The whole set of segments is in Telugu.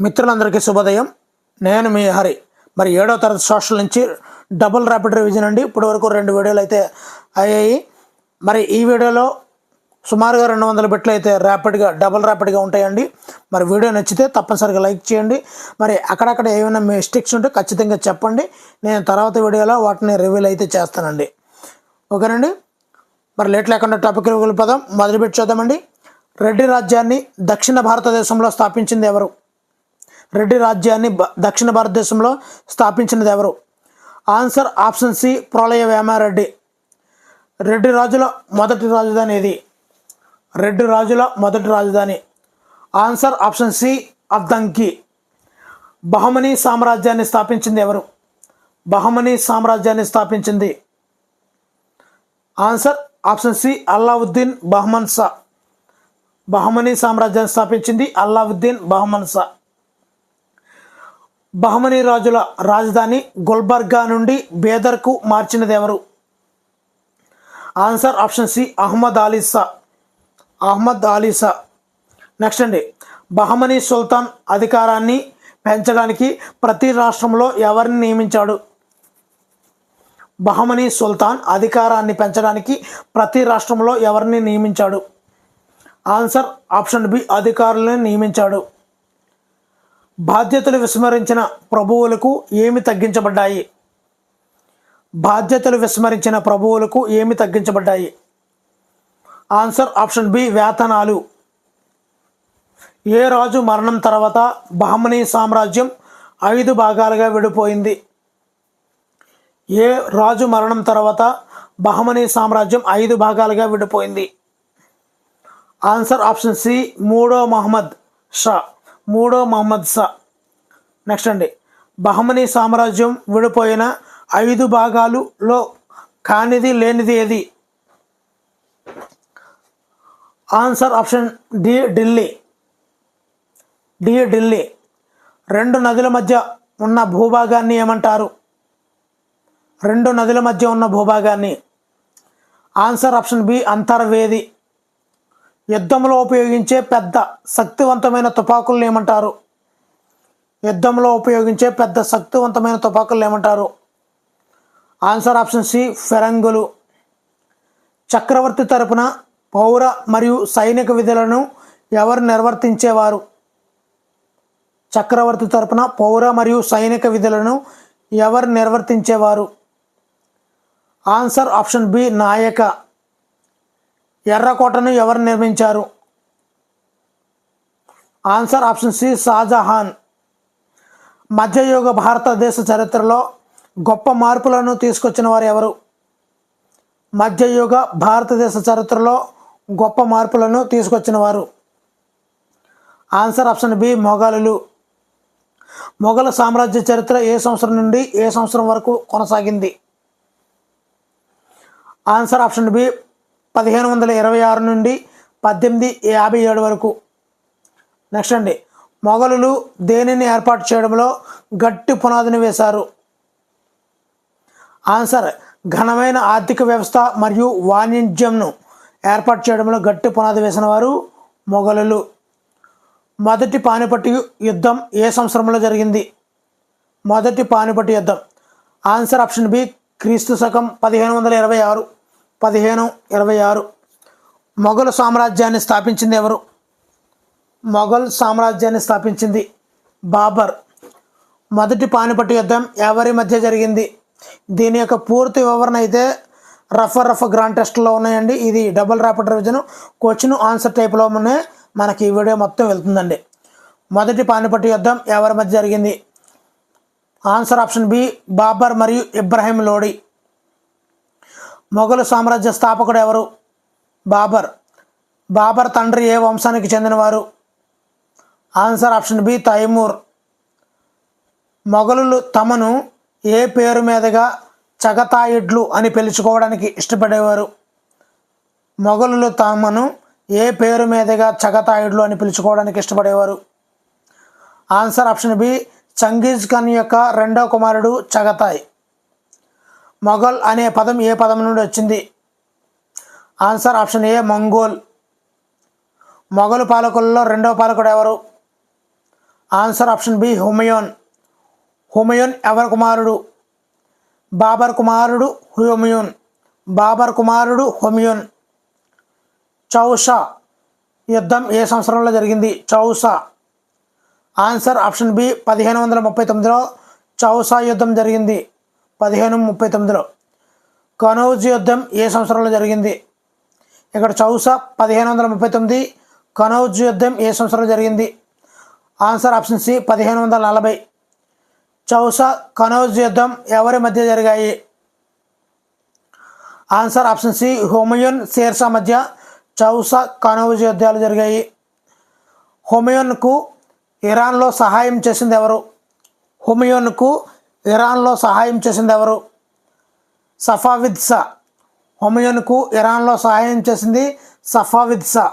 మిత్రులందరికీ శుభోదయం. నేను మీ హరి. మరి 7వ తరగతి సోషల్ నుంచి డబుల్ ర్యాపిడ్ రివిజన్ అండి. ఇప్పటి వరకు 2 వీడియోలు అయితే అయ్యాయి. మరి ఈ వీడియోలో సుమారుగా 200 బిట్లు అయితే డబుల్ ర్యాపిడ్గా ఉంటాయండి. మరి వీడియో నచ్చితే తప్పనిసరిగా లైక్ చేయండి. మరి అక్కడక్కడ ఏమైనా మిస్టేక్స్ ఉంటే ఖచ్చితంగా చెప్పండి. నేను తర్వాత వీడియోలో వాటిని రివీల్ అయితే చేస్తానండి. ఓకేనండి. మరి లేట్ లేకుండా టాపిక్ వెళ్ళిపోదాం. మొదలు పెట్టి చూద్దామండి. రెడ్డి రాజ్యాన్ని దక్షిణ భారతదేశంలో స్థాపించింది ఎవరు? రెడ్డి రాజ్యాన్ని దక్షిణ భారతదేశంలో స్థాపించినది ఎవరు? Answer option C, Prolaya Vemareddy. Reddy రాజుల మొదటి రాజధాని ఏది? రెడ్డి రాజుల మొదటి రాజధాని answer option C, Addanki. Bahmani సామ్రాజ్యాన్ని స్థాపించింది ఎవరు? బహమనీ సామ్రాజ్యాన్ని స్థాపించింది answer option C, Alauddin Bahman Shah. Bahmani సామ్రాజ్యాన్ని స్థాపించింది అల్లావుద్దీన్ బహమన్ షా. బహమనీ రాజుల రాజధాని గుల్బర్గా నుండి బేదర్కు మార్చినది ఎవరు? Answer option C, Ahmad Ali Shah. Ahmad Ali Shah. Next అండి, బహమనీ సుల్తాన్ అధికారాన్ని పెంచడానికి ప్రతి రాష్ట్రంలో ఎవరిని నియమించాడు? బహమనీ సుల్తాన్ అధికారాన్ని పెంచడానికి ప్రతి రాష్ట్రంలో ఎవరిని నియమించాడు? ఆన్సర్ ఆప్షన్ బి, అధికారులను నియమించాడు. బాధ్యతలు విస్మరించిన ప్రభువులకు ఏమి తగ్గించబడ్డాయి? బాధ్యతలు విస్మరించిన ప్రభువులకు ఏమి తగ్గించబడ్డాయి? ఆన్సర్ ఆప్షన్ బి, వేతనాలు. ఏ రాజు మరణం తర్వాత బహమనీ సామ్రాజ్యం 5 భాగాలుగా విడిపోయింది? ఏ రాజు మరణం తర్వాత బహమనీ సామ్రాజ్యం 5 భాగాలుగా విడిపోయింది? ఆన్సర్ ఆప్షన్ సి, మూడో మహమ్మద్ షా. నెక్స్ట్ అండి, బహమనీ సామ్రాజ్యం విడిపోయిన 5 భాగాలులో కానిది లేనిది ఏది? Answer option D, Delhi. Delhi. 2 నదుల మధ్య ఉన్న భూభాగాన్ని ఏమంటారు? 2 నదుల మధ్య ఉన్న భూభాగాన్ని ఆన్సర్ ఆప్షన్ బి, అంతర్వేది. యుద్ధంలో ఉపయోగించే పెద్ద శక్తివంతమైన తుపాకులను ఏమంటారు? యుద్ధంలో ఉపయోగించే పెద్ద శక్తివంతమైన తుపాకులను ఏమంటారు? ఆన్సర్ ఆప్షన్ సి, ఫిరంగులు. చక్రవర్తి తరపున పౌర మరియు సైనిక విధులను ఎవరు నిర్వర్తించేవారు? చక్రవర్తి తరపున పౌర మరియు సైనిక విధులను ఎవరు నిర్వర్తించేవారు? ఆన్సర్ ఆప్షన్ బి, నాయక. ఎర్రకోటను ఎవరు నిర్మించారు? Answer option C, Shah Jahan. మధ్యయుగ భారతదేశ చరిత్రలో గొప్ప మార్పులను తీసుకొచ్చిన వారు ఎవరు? మధ్యయుగ భారతదేశ చరిత్రలో గొప్ప మార్పులను తీసుకొచ్చిన వారు ఆన్సర్ ఆప్షన్ బి, మొఘలులు. మొఘల సామ్రాజ్య చరిత్ర ఏ సంవత్సరం నుండి ఏ సంవత్సరం వరకు కొనసాగింది? ఆన్సర్ ఆప్షన్ బి, 1526 నుండి 1857 వరకు. నెక్స్ట్ అండి, మొఘలులు దేనిని ఏర్పాటు చేయడంలో గట్టి పునాదిని వేశారు? ఆన్సర్ ఘనమైన ఆర్థిక వ్యవస్థ మరియు వాణిజ్యంను ఏర్పాటు చేయడంలో గట్టి పునాది వేసిన వారు మొఘలులు. మొదటి పానిపట్టు యుద్ధం ఏ సంవత్సరంలో జరిగింది? మొదటి పానిపట్టు యుద్ధం ఆన్సర్ ఆప్షన్ బి, క్రీస్తు శకం 1526. మొఘల్ సామ్రాజ్యాన్ని స్థాపించింది ఎవరు? మొఘల్ సామ్రాజ్యాన్ని స్థాపించింది బాబర్. మొదటి పానిపట్టు యుద్ధం ఎవరి మధ్య జరిగింది? దీని యొక్క పూర్తి వివరణ అయితే రఫ్ గ్రాండ్ టెస్ట్లో ఉన్నాయండి. ఇది double rapid revision question answer టైప్లోనే మనకి ఈ వీడియో మొత్తం వెళ్తుందండి. మొదటి పానిపట్టు యుద్ధం ఎవరి మధ్య జరిగింది? ఆన్సర్ ఆప్షన్ బి, బాబర్ మరియు ఇబ్రాహిం లోడి. మొఘలు సామ్రాజ్య స్థాపకుడు ఎవరు? బాబర్. బాబర్ తండ్రి ఏ వంశానికి చెందినవారు? Answer option B, Timur. మొఘలులు తమను ఏ పేరు మీదుగా చగతాయిడ్లు అని పిలుచుకోవడానికి ఇష్టపడేవారు? మొఘలులు తమను ఏ పేరు మీదుగా చగతాయిడ్లు అని పిలుచుకోవడానికి ఇష్టపడేవారు? ఆన్సర్ ఆప్షన్ బి, చంగీజ్ ఖాన్ యొక్క 2వ కుమారుడు చగతాయ్. మొఘల్ అనే పదం ఏ పదం నుండి వచ్చింది? Answer option A, Mongol. మొఘలు పాలకులలో 2వ పాలకుడు ఎవరు? Answer option B Humayun. Humayun ఎవరి కుమారుడు? బాబర్ కుమారుడు హుమయూన్. బాబర్ కుమారుడు హుమయూన్. చౌసా యుద్ధం ఏ సంవత్సరంలో జరిగింది? చౌసా. ఆన్సర్ ఆప్షన్ బి 1539లో చౌసా యుద్ధం జరిగింది. 1539లో. కనౌజ్ యుద్ధం ఏ సంవత్సరంలో జరిగింది? ఇక్కడ చౌసా 1539, కనౌజ్ యుద్ధం ఏ సంవత్సరంలో జరిగింది? Answer option C 1540. Chausa Kannauj యుద్ధం ఎవరి మధ్య జరిగాయి? Answer option C Humayun Sher Shah మధ్య చౌసా కనౌజ్ యుద్ధాలు జరిగాయి. హుమయూన్కు ఇరాన్లో సహాయం చేసింది ఎవరు? హుమయూన్కు ఇరాన్లో సహాయం చేసింది ఎవరు? సఫావిద్ షా. హుమయూన్కు ఇరాన్లో సహాయం చేసింది సఫావిద్ షా.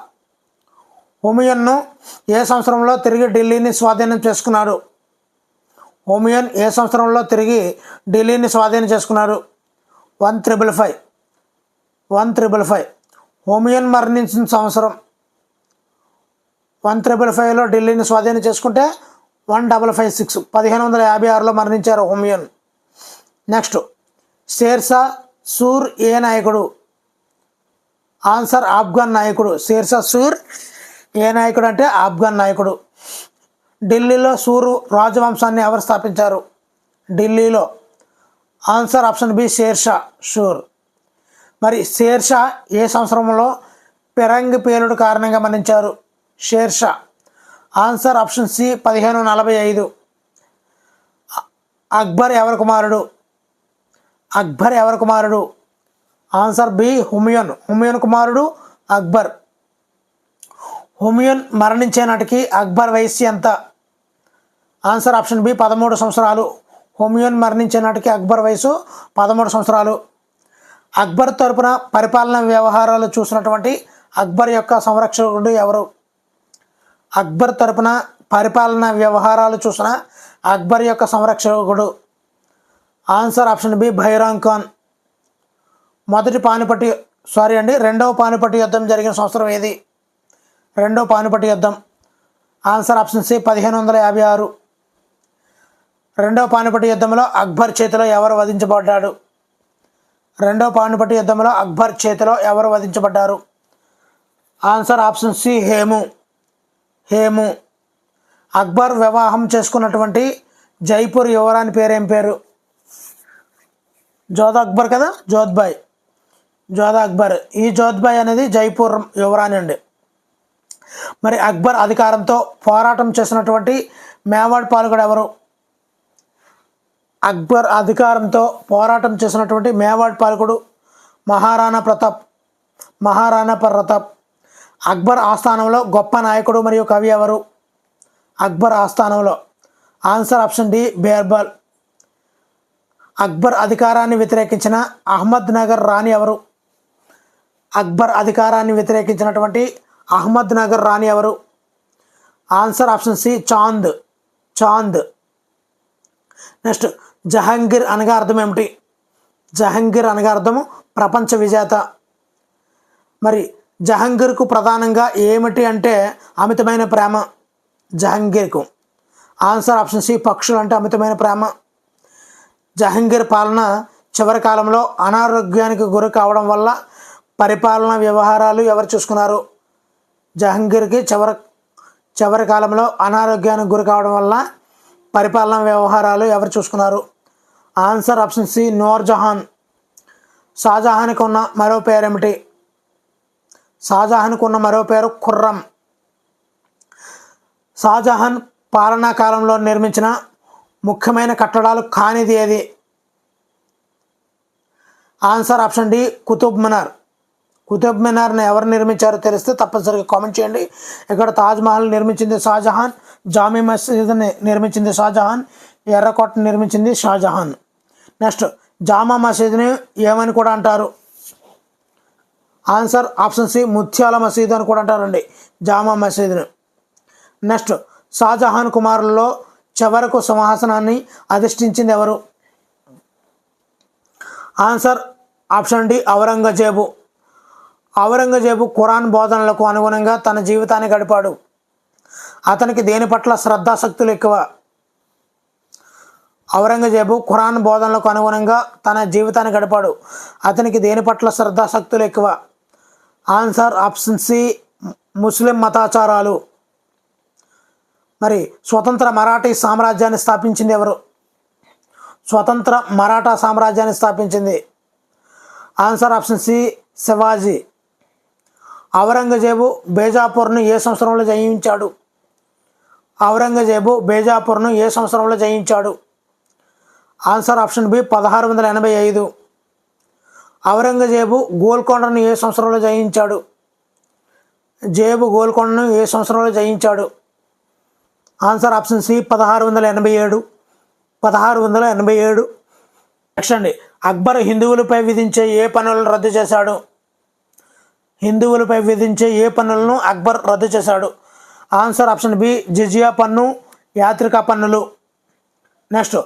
హుమయూన్ను ఏ సంవత్సరంలో తిరిగి ఢిల్లీని స్వాధీనం చేసుకున్నారు? హుమయూన్ ఏ సంవత్సరంలో తిరిగి ఢిల్లీని స్వాధీనం చేసుకున్నారు? 1555. హుమయూన్ మరణించిన సంవత్సరం 1555లో ఢిల్లీని స్వాధీనం చేసుకుంటే 1556 1556లో మరణించారు హుమయూన్. నెక్స్ట్, షేర్షా సూర్ ఏ నాయకుడు? ఆన్సర్ ఆఫ్ఘన్ నాయకుడు. షేర్షా సూర్ ఏ నాయకుడు అంటే ఆఫ్ఘన్ నాయకుడు. ఢిల్లీలో సూరు రాజవంశాన్ని ఎవరు స్థాపించారు? ఢిల్లీలో. Answer option B Sher Shah Sur. మరి షేర్షా ఏ సంవత్సరంలో పెరంగి పేలుడు కారణంగా మరణించారు? Sher Shah. Answer option C 1545. Akbar ఎవరి కుమారుడు? అక్బర్ ఎవరి కుమారుడు? Answer B Humayun. హుమయూన్ కుమారుడు అక్బర్. హుమయూన్ మరణించే నాటికి అక్బర్ వయస్సు ఎంత? ఆన్సర్ ఆప్షన్ బి 13 సంవత్సరాలు. హుమయూన్ మరణించే నాటికి అక్బర్ వయసు 13 సంవత్సరాలు. అక్బర్ తరపున పరిపాలనా వ్యవహారాలు చూసినటువంటి అక్బర్ యొక్క సంరక్షకుడు ఎవరు? అక్బర్ తరపున పరిపాలనా వ్యవహారాలు చూసిన అక్బర్ యొక్క సంరక్షకుడు. Answer option B Bairam Khan. రెండవ పానిపట్టు యుద్ధం జరిగిన సంవత్సరం ఏది? రెండవ పానిపట్టు యుద్ధం. Answer option C 1556. రెండవ పానిపట్టు యుద్ధంలో అక్బర్ చేతిలో ఎవరు వధించబడ్డాడు? రెండవ పానిపట్టు యుద్ధంలో అక్బర్ చేతిలో ఎవరు వధించబడ్డారు? Answer option C Hemu. Akbar వివాహం చేసుకున్నటువంటి జైపూర్ యువరాణి పేరేం పేరు? జోధా అక్బర్ కదా, జోధా అక్బర్. ఈ జోధ్బాయ్ అనేది జైపూర్ యువరాణి అండి. మరి అక్బర్ అధికారంతో పోరాటం చేసినటువంటి మేవాడ్ పాలకుడు ఎవరు? అక్బర్ అధికారంతో పోరాటం చేసినటువంటి మేవాడ్ పాలకుడు మహారాణా ప్రతాప్. అక్బర్ ఆస్థానంలో గొప్ప నాయకుడు మరియు కవి ఎవరు? అక్బర్ ఆస్థానంలో. Answer option D Birbal. Akbar అధికారాన్ని వ్యతిరేకించిన అహ్మద్ నగర్ రాణి ఎవరు? అక్బర్ అధికారాన్ని వ్యతిరేకించినటువంటి అహ్మద్ నగర్ రాణి ఎవరు? Answer option C Chand. Next, Jahangir అనగా అర్థం ఏమిటి? జహాంగీర్ అనగా అర్థము ప్రపంచ విజేత. మరి జహాంగీర్కు ప్రధానంగా ఏమిటి అంటే అమితమైన ప్రేమ జహాంగీర్కు. ఆన్సర్ ఆప్షన్ సి పక్షులు అంటే అమితమైన ప్రేమ. జహాంగీర్ పాలన చివరి కాలంలో అనారోగ్యానికి గురి కావడం వల్ల పరిపాలనా వ్యవహారాలు ఎవరు చూసుకున్నారు? జహాంగీర్కి చివరి కాలంలో అనారోగ్యానికి గురి కావడం వల్ల పరిపాలనా వ్యవహారాలు ఎవరు చూసుకున్నారు? Answer option C Nurjahan. షాజహాన్కి ఉన్న మరో పేరేమిటి? షాజహాన్కు ఉన్న మరో పేరు ఖుర్రం. షాజహాన్ పాలనా కాలంలో నిర్మించిన ముఖ్యమైన కట్టడాలు కానిది ఏది? ఆన్సర్ ఆప్షన్ డి కుతుబ్ మినార్ని ఎవరు నిర్మించారో తెలిస్తే తప్పనిసరిగా కామెంట్ చేయండి. ఇక్కడ తాజ్మహల్ నిర్మించింది షాజహాన్, జామీ మసీద్ని నిర్మించింది షాజహాన్, ఎర్రకోటను నిర్మించింది షాజహాన్. నెక్స్ట్, జామా మసీద్ని ఏమని కూడా అంటారు? ఆన్సర్ ఆప్షన్ సి ముత్యాల మసీదు అని కూడా అంటారండి జామా మసీదును. నెక్స్ట్, షాజహాన్ కుమారుల్లో చివరకు సింహాసనాన్ని అధిష్ఠించింది ఎవరు? ఆన్సర్ ఆప్షన్ డి ఔరంగజేబు ఖురాన్ బోధనలకు అనుగుణంగా తన జీవితాన్ని గడిపాడు. అతనికి దేని పట్ల శ్రద్ధాశక్తులు ఎక్కువ? ఔరంగజేబు ఖురాన్ బోధనలకు అనుగుణంగా తన జీవితాన్ని గడిపాడు. అతనికి దేని పట్ల శ్రద్ధాశక్తులు ఎక్కువ? ఆన్సర్ ఆప్షన్ సి, ముస్లిం మతాచారాలు. మరి స్వతంత్ర మరాఠీ సామ్రాజ్యాన్ని స్థాపించింది ఎవరు? స్వతంత్ర మరాఠా సామ్రాజ్యాన్ని స్థాపించింది answer option C, Shivaji. Aurangzeb బేజాపూర్ను ఏ సంవత్సరంలో జయించాడు? ఔరంగజేబు బేజాపూర్ను ఏ సంవత్సరంలో జయించాడు? Answer option B, 1685. ఔరంగజేబు గోల్కొండను ఏ సంవత్సరంలో జయించాడు? గోల్కొండను ఏ సంవత్సరంలో జయించాడు? Answer option C, 1687. 1687. నెక్స్ట్ అండి, అక్బర్ హిందువులపై విధించే ఏ పన్నులను రద్దు చేశాడు? హిందువులపై విధించే ఏ పన్నులను అక్బర్ రద్దు చేశాడు? ఆన్సర్ ఆప్షన్ బి, జిజియా పన్ను, యాత్రిక పన్నులు. నెక్స్ట్,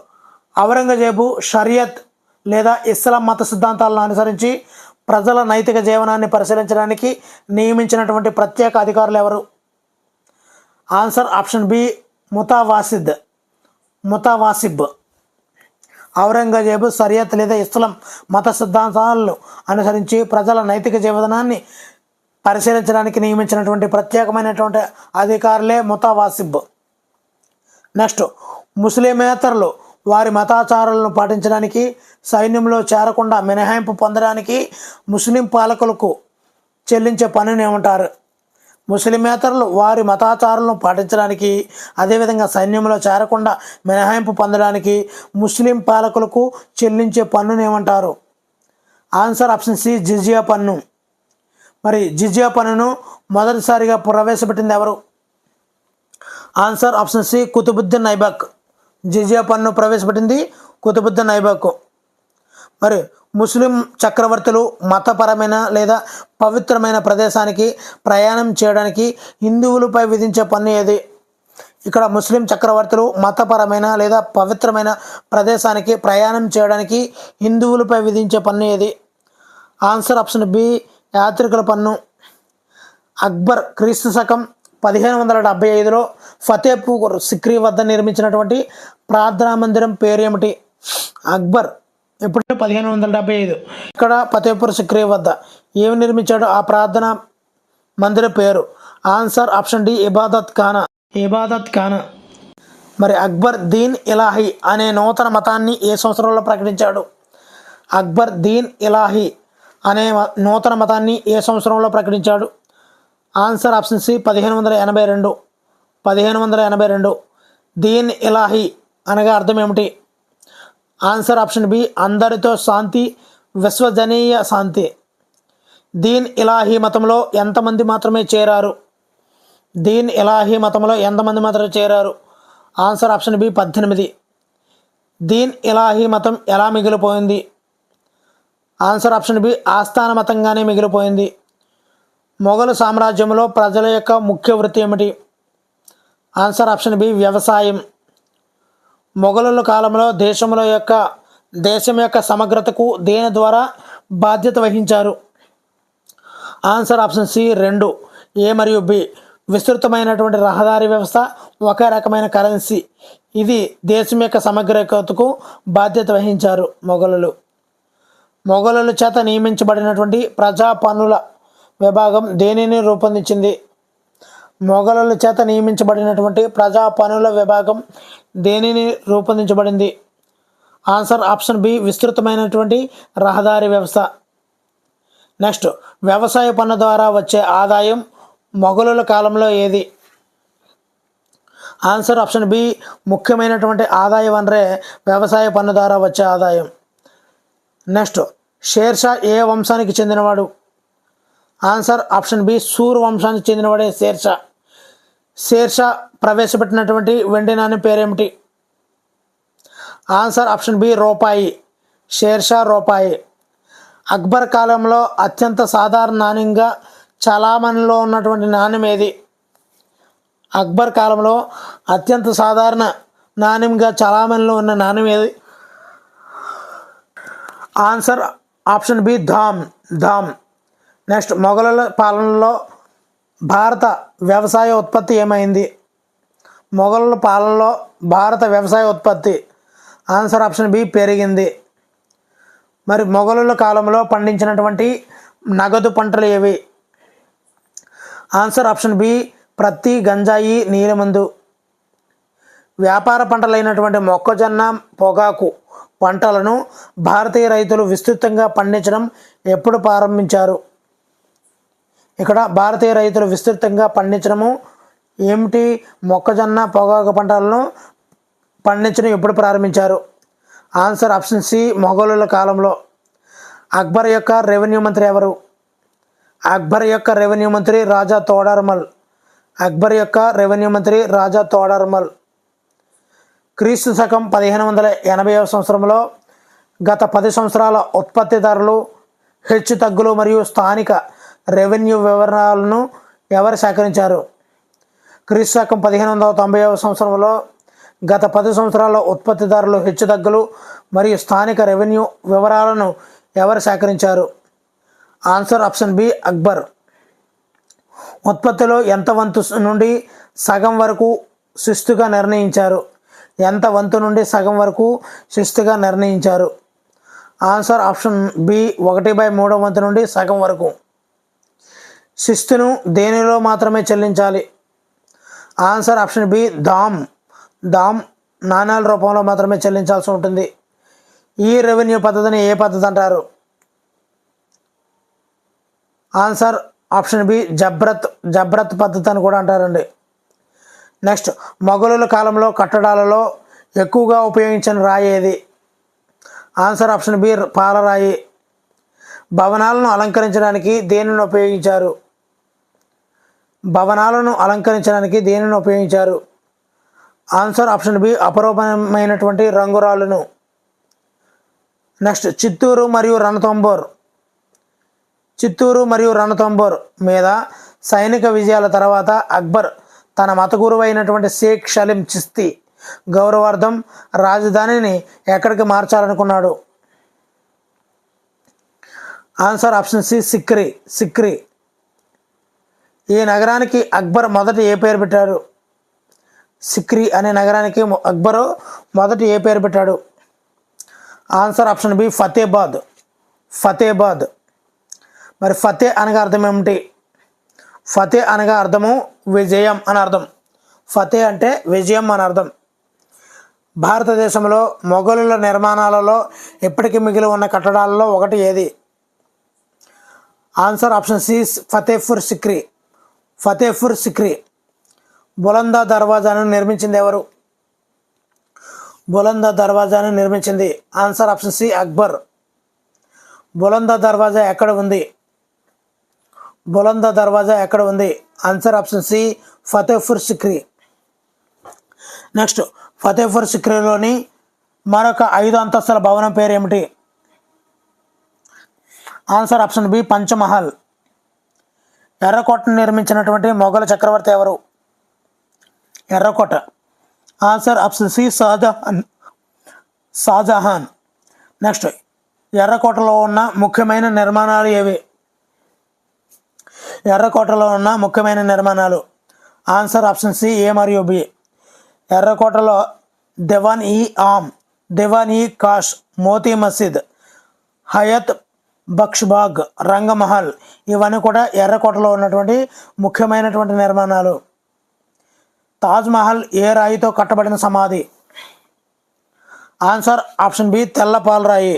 ఔరంగజేబు షరియత్ లేదా ఇస్లాం మత సిద్ధాంతాలను అనుసరించి ప్రజల నైతిక జీవనాన్ని పరిశీలించడానికి నియమించినటువంటి ప్రత్యేక అధికారులు ఎవరు? ఆన్సర్ ఆప్షన్ బి, ముతావాసిబ్. ఔరంగజేబు షరియత్ లేదా ఇస్లాం మత సిద్ధాంతాలను అనుసరించి ప్రజల నైతిక జీవనాన్ని పరిశీలించడానికి నియమించినటువంటి ప్రత్యేకమైనటువంటి అధికారులే ముతావాసిబ్. నెక్స్ట్, ముస్లిమేతరులు వారి మతాచారాలను పాటించడానికి సైన్యంలో చేరకుండా మినహాయింపు పొందడానికి ముస్లిం పాలకులకు చెల్లించే పన్నుని ఏమంటారు? ముస్లిమేతరులు వారి మతాచారాలను పాటించడానికి, అదేవిధంగా సైన్యంలో చేరకుండా మినహాయింపు పొందడానికి ముస్లిం పాలకులకు చెల్లించే పన్నుని ఏమంటారు? ఆన్సర్ ఆప్షన్ సి, జిజియా పన్ను. మరి జిజియా పన్నును మొదటిసారిగా ప్రవేశపెట్టింది ఎవరు? Answer option C, Qutbuddin Aibak. జిజియా పన్ను ప్రవేశపెట్టింది కుతుబుద్దీన్ ఐబక్. మరి ముస్లిం చక్రవర్తులు మతపరమైన లేదా పవిత్రమైన ప్రదేశానికి ప్రయాణం చేయడానికి హిందువులపై విధించే పన్ను ఏది? ఇక్కడ ముస్లిం చక్రవర్తులు మతపరమైన లేదా పవిత్రమైన ప్రదేశానికి ప్రయాణం చేయడానికి హిందువులపై విధించే పన్ను ఏది? ఆన్సర్ ఆప్షన్ బి, యాత్రికుల పన్ను. అక్బర్ క్రీస్తు శకం 1575లో ఫతేపూర్ సిక్రీ వద్ద నిర్మించినటువంటి ప్రార్థనా మందిరం పేరు ఏమిటి? అక్బర్ ఎప్పుడు? 1575. ఇక్కడ ఫతేపూర్ సిక్రీ వద్ద ఏమి నిర్మించాడు? ఆ ప్రార్థనా మందిర పేరు? Answer option D, ఇబాదత్ ఖానా. మరి అక్బర్ దీన్ ఇలాహీ అనే నూతన మతాన్ని ఏ సంవత్సరంలో ప్రకటించాడు? అక్బర్ దీన్ ఇలాహీ అనే నూతన మతాన్ని ఏ సంవత్సరంలో ప్రకటించాడు? Answer option C, 1582. Din Ilahi అనగా అర్థం ఏమిటి? ఆన్సర్ ఆప్షన్ బి, అందరితో శాంతి, విశ్వజనీయ శాంతి. దీన్ ఇలాహీ మతంలో ఎంతమంది మాత్రమే చేరారు? Answer option B, 18. Din Ilahi మతం ఎలా మిగిలిపోయింది? ఆన్సర్ ఆప్షన్ బి, ఆస్థాన మతంగానే మిగిలిపోయింది. మొఘలు సామ్రాజ్యంలో ప్రజల యొక్క ముఖ్య వృత్తి ఏమిటి? ఆన్సర్ ఆప్షన్ బి, వ్యవసాయం. మొఘలుల కాలంలో దేశం యొక్క సమగ్రతకు దేని ద్వారా బాధ్యత వహించారు? ఆన్సర్ ఆప్షన్ సి, 2, ఏ మరియు బి. విస్తృతమైనటువంటి రహదారి వ్యవస్థ, ఒకే రకమైన కరెన్సీ, ఇది దేశం యొక్క సమగ్రతకు బాధ్యత వహించారు మొఘలుల చేత నియమించబడినటువంటి ప్రజా పన్నుల విభాగం దేనిని రూపొందించింది? మొఘలుల చేత నియమించబడినటువంటి ప్రజా పన్నుల విభాగం దేనిని రూపొందించబడింది? ఆన్సర్ ఆప్షన్ బి, విస్తృతమైనటువంటి రహదారి వ్యవస్థ. నెక్స్ట్, వ్యవసాయ పన్ను ద్వారా వచ్చే ఆదాయం మొఘలుల కాలంలో ఏది? ఆన్సర్ ఆప్షన్ బి, ముఖ్యమైనటువంటి ఆదాయ వనరే వ్యవసాయ పన్ను ద్వారా వచ్చే ఆదాయం. నెక్స్ట్, షేర్షా ఏ వంశానికి చెందినవాడు? ఆన్సర్ ఆప్షన్ బి, సూర్ వంశానికి చెందినవాడే షేర్షా ప్రవేశపెట్టినటువంటి వెండి నాణ్యం పేరేమిటి? ఆన్సర్ ఆప్షన్ బి, రూపాయి. షేర్షా రూపాయి. అక్బర్ కాలంలో అత్యంత సాధారణ నాణ్యంగా చలామణిలో ఉన్నటువంటి నాణ్యం ఏది? అక్బర్ కాలంలో అత్యంత సాధారణ నాణ్యంగా చలామణిలో ఉన్న నాణ్యం ఏది? ఆన్సర్ ఆప్షన్ బి, ధామ్. నెక్స్ట్, మొఘలుల పాలనలో భారత వ్యవసాయ ఉత్పత్తి ఏమైంది? మొఘలుల పాలనలో భారత వ్యవసాయ ఉత్పత్తి? ఆన్సర్ ఆప్షన్ బి పెరిగింది. మరి మొఘలుల కాలంలో పండించినటువంటి నగదు పంటలు ఏవి? ఆన్సర్ ఆప్షన్ బి ప్రత్తి, గంజాయి, నీలమందు. వ్యాపార పంటలైనటువంటి మొక్కజొన్న, పొగాకు పంటలను భారతీయ రైతులు విస్తృతంగా పండించడం ఎప్పుడు ప్రారంభించారు? ఇక్కడ భారతీయ రైతులు విస్తృతంగా పండించడము ఏమిటి? మొక్కజొన్న, పొగాకు పంటలను పండించడం ఎప్పుడు ప్రారంభించారు? ఆన్సర్ ఆప్షన్ సి మొఘలుల కాలంలో. అక్బర్ యొక్క రెవెన్యూ మంత్రి ఎవరు? అక్బర్ యొక్క రెవెన్యూ మంత్రి రాజా తోడర్మల్. అక్బర్ యొక్క రెవెన్యూ మంత్రి రాజా తోడర్మల్. క్రీస్తు శకం 1580వ సంవత్సరంలో గత 10 సంవత్సరాల ఉత్పత్తిదారులు, హెచ్చు తగ్గులు మరియు స్థానిక రెవెన్యూ వివరాలను ఎవరు సేకరించారు? క్రీస్తు శకం 1590వ సంవత్సరంలో గత 10 సంవత్సరాల ఉత్పత్తిదారులు, హెచ్చు తగ్గులు మరియు స్థానిక రెవెన్యూ వివరాలను ఎవరు సేకరించారు? Answer option B Akbar. ఉత్పత్తిలో ఎంత వంతు నుండి సగం వరకు శిస్తుగా నిర్ణయించారు? ఎంత వంతు నుండి సగం వరకు శిస్తుగా నిర్ణయించారు? ఆన్సర్ ఆప్షన్ బి 1/3 వంతు నుండి సగం వరకు. శిస్తును దేనిలో మాత్రమే చెల్లించాలి? ఆన్సర్ ఆప్షన్ బి దామ్ నాణ్యాల రూపంలో మాత్రమే చెల్లించాల్సి ఉంటుంది. ఈ రెవెన్యూ పద్ధతిని ఏ పద్ధతి అంటారు? ఆన్సర్ ఆప్షన్ బి జబ్రత్ పద్ధతి అని కూడా అంటారండి. నెక్స్ట్, మొఘలుల కాలంలో కట్టడాలలో ఎక్కువగా ఉపయోగించిన రాయి ఏది? ఆన్సర్ ఆప్షన్ బి పాలరాయి. భవనాలను అలంకరించడానికి దేనిని ఉపయోగించారు? భవనాలను అలంకరించడానికి దేనిని ఉపయోగించారు? ఆన్సర్ ఆప్షన్ బి అపరూపమైనటువంటి రంగురాళ్ళను. నెక్స్ట్, చిత్తూరు మరియు రణతంబోర్ మీద సైనిక విజయాల తర్వాత అక్బర్ తన మత గురువు అయినటువంటి షేక్ సలీం చిస్తి గౌరవార్థం రాజధానిని ఎక్కడికి మార్చాలనుకున్నాడు? Answer option C Sikri. ఈ నగరానికి అక్బర్ మొదట ఏ పేరు పెట్టారు? సిక్రీ అనే నగరానికి అక్బరు మొదట ఏ పేరు పెట్టాడు? Answer option B Fatehabad. మరి ఫతే అనగా అర్థం ఏమిటి? ఫతే అనగా అర్థము విజయం అని అర్థం. ఫతే అంటే విజయం అని అర్థం. భారతదేశంలో మొఘలుల నిర్మాణాలలో ఇప్పటికీ మిగిలి ఉన్న కట్టడాలలో ఒకటి ఏది? Answer option C Fatehpur Sikri. Buland దర్వాజాను నిర్మించింది ఎవరు? బులందా దర్వాజాను నిర్మించింది answer option C Akbar. Buland Darwaza ఎక్కడ ఉంది? Answer option C Fatehpur Sikri. Next, Fatehpur సిక్రీలోని మరొక 5 అంతస్తుల భవనం పేరు ఏమిటి? Answer option B Panch Mahal. ఎర్రకోటను నిర్మించినటువంటి మొఘల్ చక్రవర్తి ఎవరు? ఎర్రకోట. Answer option C Shah Jahan. Next, ఎర్రకోటలో ఉన్న ముఖ్యమైన నిర్మాణాలు ఏవి? ఎర్రకోటలో ఉన్న ముఖ్యమైన నిర్మాణాలు ఆన్సర్ ఆప్షన్ సి ఏ మరియు బి. ఎర్రకోటలో దివాన్-ఈ-కాష్, మోతీ మసీద్, హయత్ బక్షబాగ్, రంగమహల్ ఇవన్నీ కూడా ఎర్రకోటలో ఉన్నటువంటి ముఖ్యమైనటువంటి నిర్మాణాలు. తాజ్మహల్ ఏ రాయితో కట్టబడిన సమాధి? ఆన్సర్ ఆప్షన్ బి తెల్లపాలరాయి.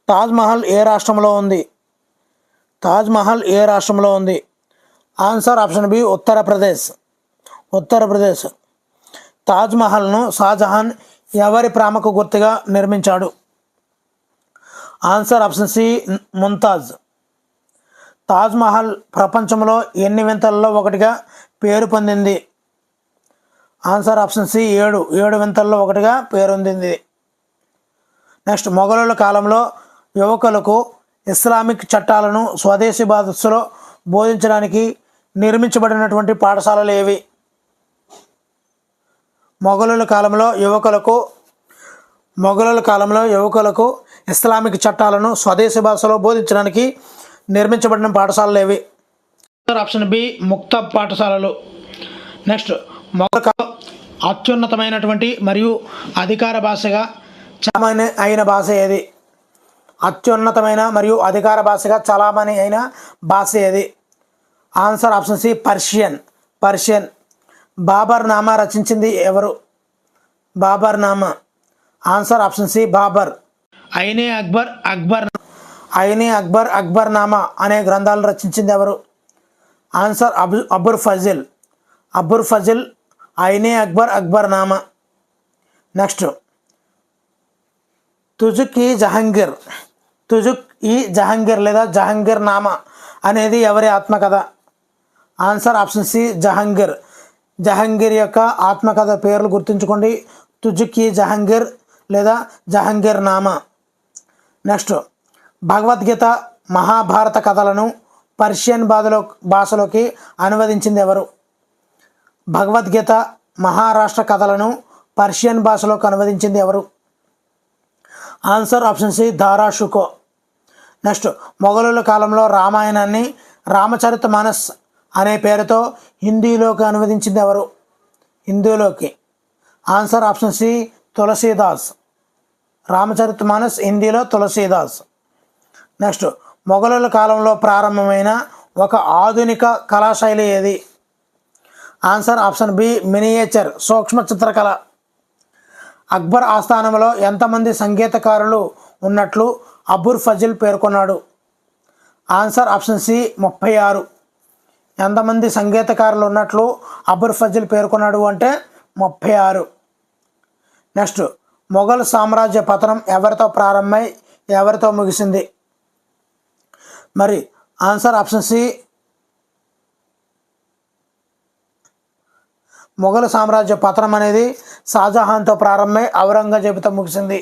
తాజ్మహల్ ఏ రాష్ట్రంలో ఉంది? Answer option B Uttar Pradesh. తాజ్మహల్ను షాజహాన్ ఎవరి ప్రేమకు గుర్తుగా నిర్మించాడు? Answer option C Mumtaz. Taj Mahal ప్రపంచంలో ఎన్ని వింతలలో ఒకటిగా పేరు పొందింది? ఆన్సర్ ఆప్షన్ సి 7 వింతల్లో ఒకటిగా పేరొందింది. నెక్స్ట్, మొఘలుల కాలంలో యువకులకు ఇస్లామిక్ చట్టాలను స్వదేశీ భాషలో బోధించడానికి నిర్మించబడినటువంటి పాఠశాలలు ఏవి? మొఘలుల కాలంలో యువకులకు ఇస్లామిక్ చట్టాలను స్వదేశీ భాషలో బోధించడానికి నిర్మించబడిన పాఠశాలలు ఏవి? ఆప్షన్ బి ముక్త పాఠశాలలు. నెక్స్ట్, మొఘల్ అత్యున్నతమైనటువంటి మరియు అధికార భాషగా చలామణి అయిన భాష ఏది? అత్యున్నతమైన మరియు అధికార భాషగా చలామణి అయిన భాష ఏది? Answer option C Persian. Baburnama రచించింది ఎవరు? Baburnama. Answer option C Babur. Ain Akbar Nama అనే గ్రంథాలను రచించింది ఎవరు? ఆన్సర్ అబుర్ ఫజిల్. ఐనే అక్బర్ నామా. నెక్స్ట్, తుజుక్ ఈ జహంగీర్ లేదా జహంగీర్ నామా అనేది ఎవరి ఆత్మకథ? ఆన్సర్ ఆప్షన్ సి జహంగీర్ యొక్క ఆత్మకథ పేర్లు గుర్తుంచుకోండి. తుజుక్ ఈ జహంగీర్ లేదా జహంగీర్ నామా. నెక్స్ట్, భగవద్గీత మహాభారత కథలను పర్షియన్ భాషలోకి అనువదించింది ఎవరు? భగవద్గీత మహారాష్ట్ర కథలను పర్షియన్ భాషలోకి అనువదించింది ఎవరు? ఆన్సర్ ఆప్షన్ సి దారా షుకో. నెక్స్ట్, మొఘలుల కాలంలో రామాయణాన్ని రామచరితమానస్ అనే పేరుతో హిందీలోకి అనువదించింది ఎవరు? హిందీలోకి. Answer option C Tulsidas. Ramcharitmanas హిందీలో తులసీదాస్. నెక్స్ట్, మొఘలుల కాలంలో ప్రారంభమైన ఒక ఆధునిక కళాశైలి ఏది? ఆన్సర్ ఆప్షన్ బి మినియేచర్ సూక్ష్మ చిత్రకళ. అక్బర్ ఆస్థానంలో ఎంతమంది సంగీతకారులు ఉన్నట్లు అబుర్ ఫజిల్ పేర్కొన్నాడు? Answer option C 36. ఎంతమంది సంగీతకారులు ఉన్నట్లు అబుర్ ఫజిల్ పేర్కొన్నాడు అంటే 36. నెక్స్ట్, మొఘల్ సామ్రాజ్య పతనం ఎవరితో ప్రారంభమై ఎవరితో ముగిసింది? మరి ఆన్సర్ ఆప్షన్ సి మొఘల్ సామ్రాజ్య పతనం అనేది షాజహాన్తో ప్రారంభమై ఔరంగజేబుతో ముగిసింది.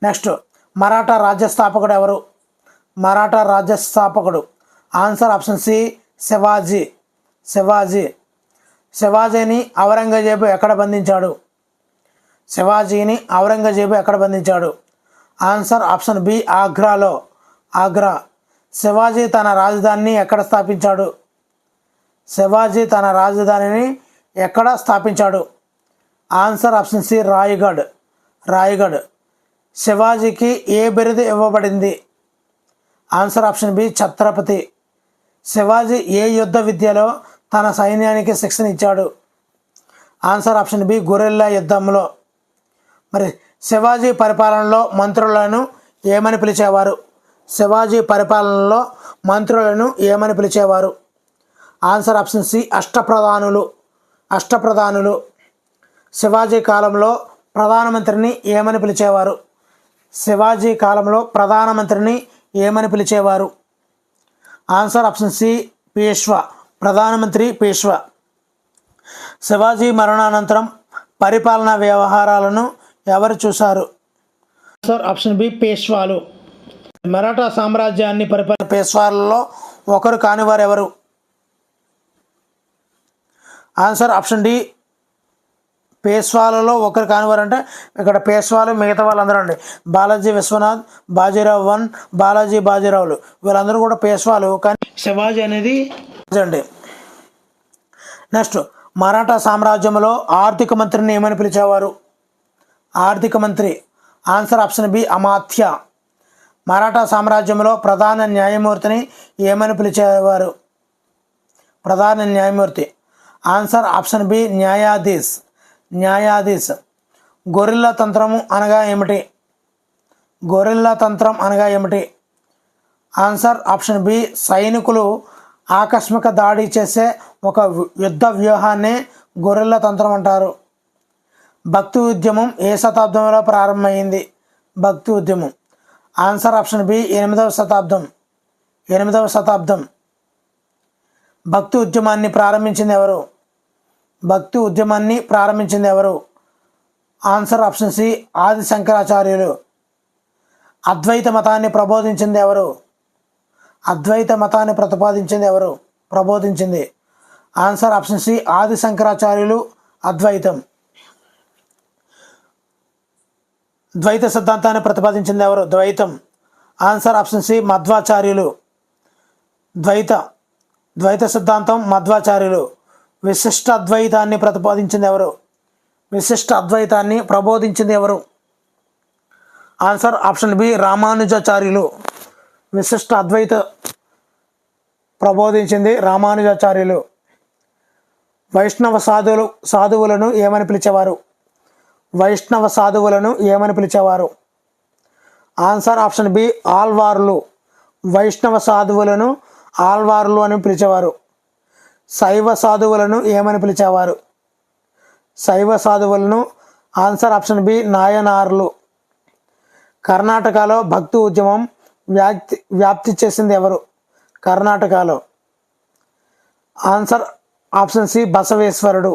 నెక్స్ట్, మరాఠా రాజ్య స్థాపకుడు ఎవరు? ఆన్సర్ ఆప్షన్ సి శివాజీని ఔరంగజేబు ఎక్కడ బంధించాడు? Answer option B Agra. Shivaji తన రాజధానిని ఎక్కడ స్థాపించాడు? Answer option C Raigad. శివాజీకి ఏ బిరుదు ఇవ్వబడింది? Answer option B Chhatrapati. Shivaji ఏ యుద్ధ విద్యలో తన సైన్యానికి శిక్షణ ఇచ్చాడు? ఆన్సర్ ఆప్షన్ బి గొరిల్లా యుద్ధంలో. మరి శివాజీ పరిపాలనలో మంత్రులను ఏమని పిలిచేవారు? ఆన్సర్ ఆప్షన్ సి అష్టప్రధానులు. శివాజీ కాలంలో ప్రధానమంత్రిని ఏమని పిలిచేవారు? ఆన్సర్ ఆప్షన్ సి ప్రధానమంత్రి పేష్వా. శివాజీ మరణానంతరం పరిపాలనా వ్యవహారాలను ఎవరు చూశారు? ఆన్సర్ ఆప్షన్ బి పేష్వాలు. మరాఠా సామ్రాజ్యాన్ని పరిపాలన పేష్వాలలో ఒకరు కానివారు ఎవరు? ఆన్సర్ ఆప్షన్ డి పేష్వాలలో ఒకరు కానివారు అంటే ఇక్కడ పేష్వాలు మిగతా వాళ్ళందరూ అండి. బాలాజీ విశ్వనాథ్, బాజీరావు 1, బాజీరావులు వీళ్ళందరూ కూడా పేష్వాలు, కానీ శివాజీ అనేది అండి. నెక్స్ట్, మరాఠా సామ్రాజ్యంలో ఆర్థిక మంత్రిని ఏమని పిలిచేవారు? ఆన్సర్ ఆప్షన్ బి అమాత్య. మరాఠా సామ్రాజ్యంలో ప్రధాన న్యాయమూర్తిని ఏమని పిలిచేవారు? ఆన్సర్ ఆప్షన్ బి న్యాయాధీశ్. గొరిల్లా తంత్రం అనగా ఏమిటి? ఆన్సర్ ఆప్షన్ బి సైనికులు ఆకస్మిక దాడి చేసే ఒక యుద్ధ వ్యూహాన్ని గొరిల్లా తంత్రం అంటారు. భక్తి ఉద్యమం ఏ శతాబ్దంలో ప్రారంభమైంది? ఆన్సర్ ఆప్షన్ బి 8వ శతాబ్దం. భక్తి ఉద్యమాన్ని ప్రారంభించింది ఎవరు? ఆన్సర్ ఆప్షన్ సి ఆది శంకరాచార్యులు. అద్వైత మతాన్ని ప్రబోధించింది ఎవరు? ఆన్సర్ ఆప్షన్ సి ఆది శంకరాచార్యులు. ద్వైత సిద్ధాంతాన్ని ప్రతిపాదించింది ఎవరు? ఆన్సర్ ఆప్షన్ సి మధ్వాచార్యులు. ద్వైత సిద్ధాంతం మధ్వాచార్యులు. విశిష్ట అద్వైతాన్ని ప్రతిపాదించింది ఎవరు? విశిష్ట అద్వైతాన్ని ప్రబోధించింది ఎవరు? ఆన్సర్ ఆప్షన్ బి రామానుజాచార్యులు. విశిష్ట అద్వైత ప్రబోధించింది రామానుజాచార్యులు. వైష్ణవ సాధువులను ఏమని పిలిచేవారు? వైష్ణవ సాధువులను ఏమని పిలిచేవారు? ఆన్సర్ ఆప్షన్ బి ఆల్వార్లు. వైష్ణవ సాధువులను ఆల్వార్లు అని పిలిచేవారు. శైవ సాధువులను ఏమని పిలిచేవారు? శైవ సాధువులను ఆన్సర్ ఆప్షన్ బి నాయనార్లు. కర్ణాటకలో భక్తి ఉద్యమం వ్యాప్తి చేసింది ఎవరు? కర్ణాటకలో ఆన్సర్ ఆప్షన్ సి బసవేశ్వరుడు.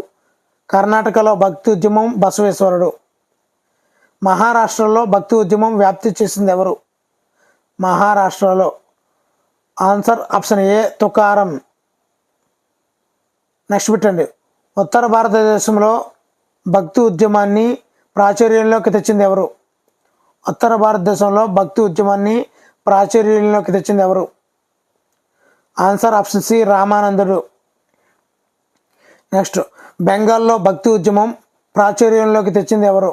కర్ణాటకలో భక్తి ఉద్యమం బసవేశ్వరుడు. మహారాష్ట్రలో భక్తి ఉద్యమం వ్యాప్తి చేసింది ఎవరు? మహారాష్ట్రలో ఆన్సర్ ఆప్షన్ ఏ తుకారం. నెక్స్ట్ పెట్టండి. ఉత్తర భారతదేశంలో భక్తి ఉద్యమాన్ని ప్రాచుర్యంలోకి తెచ్చింది ఎవరు? ఉత్తర భారతదేశంలో భక్తి ఉద్యమాన్ని ప్రాచుర్యంలోకి తెచ్చింది ఎవరు? ఆన్సర్ ఆప్షన్ సి రామానందుడు. నెక్స్ట్, బెంగాల్లో భక్తి ఉద్యమం ప్రాచుర్యంలోకి తెచ్చింది ఎవరు?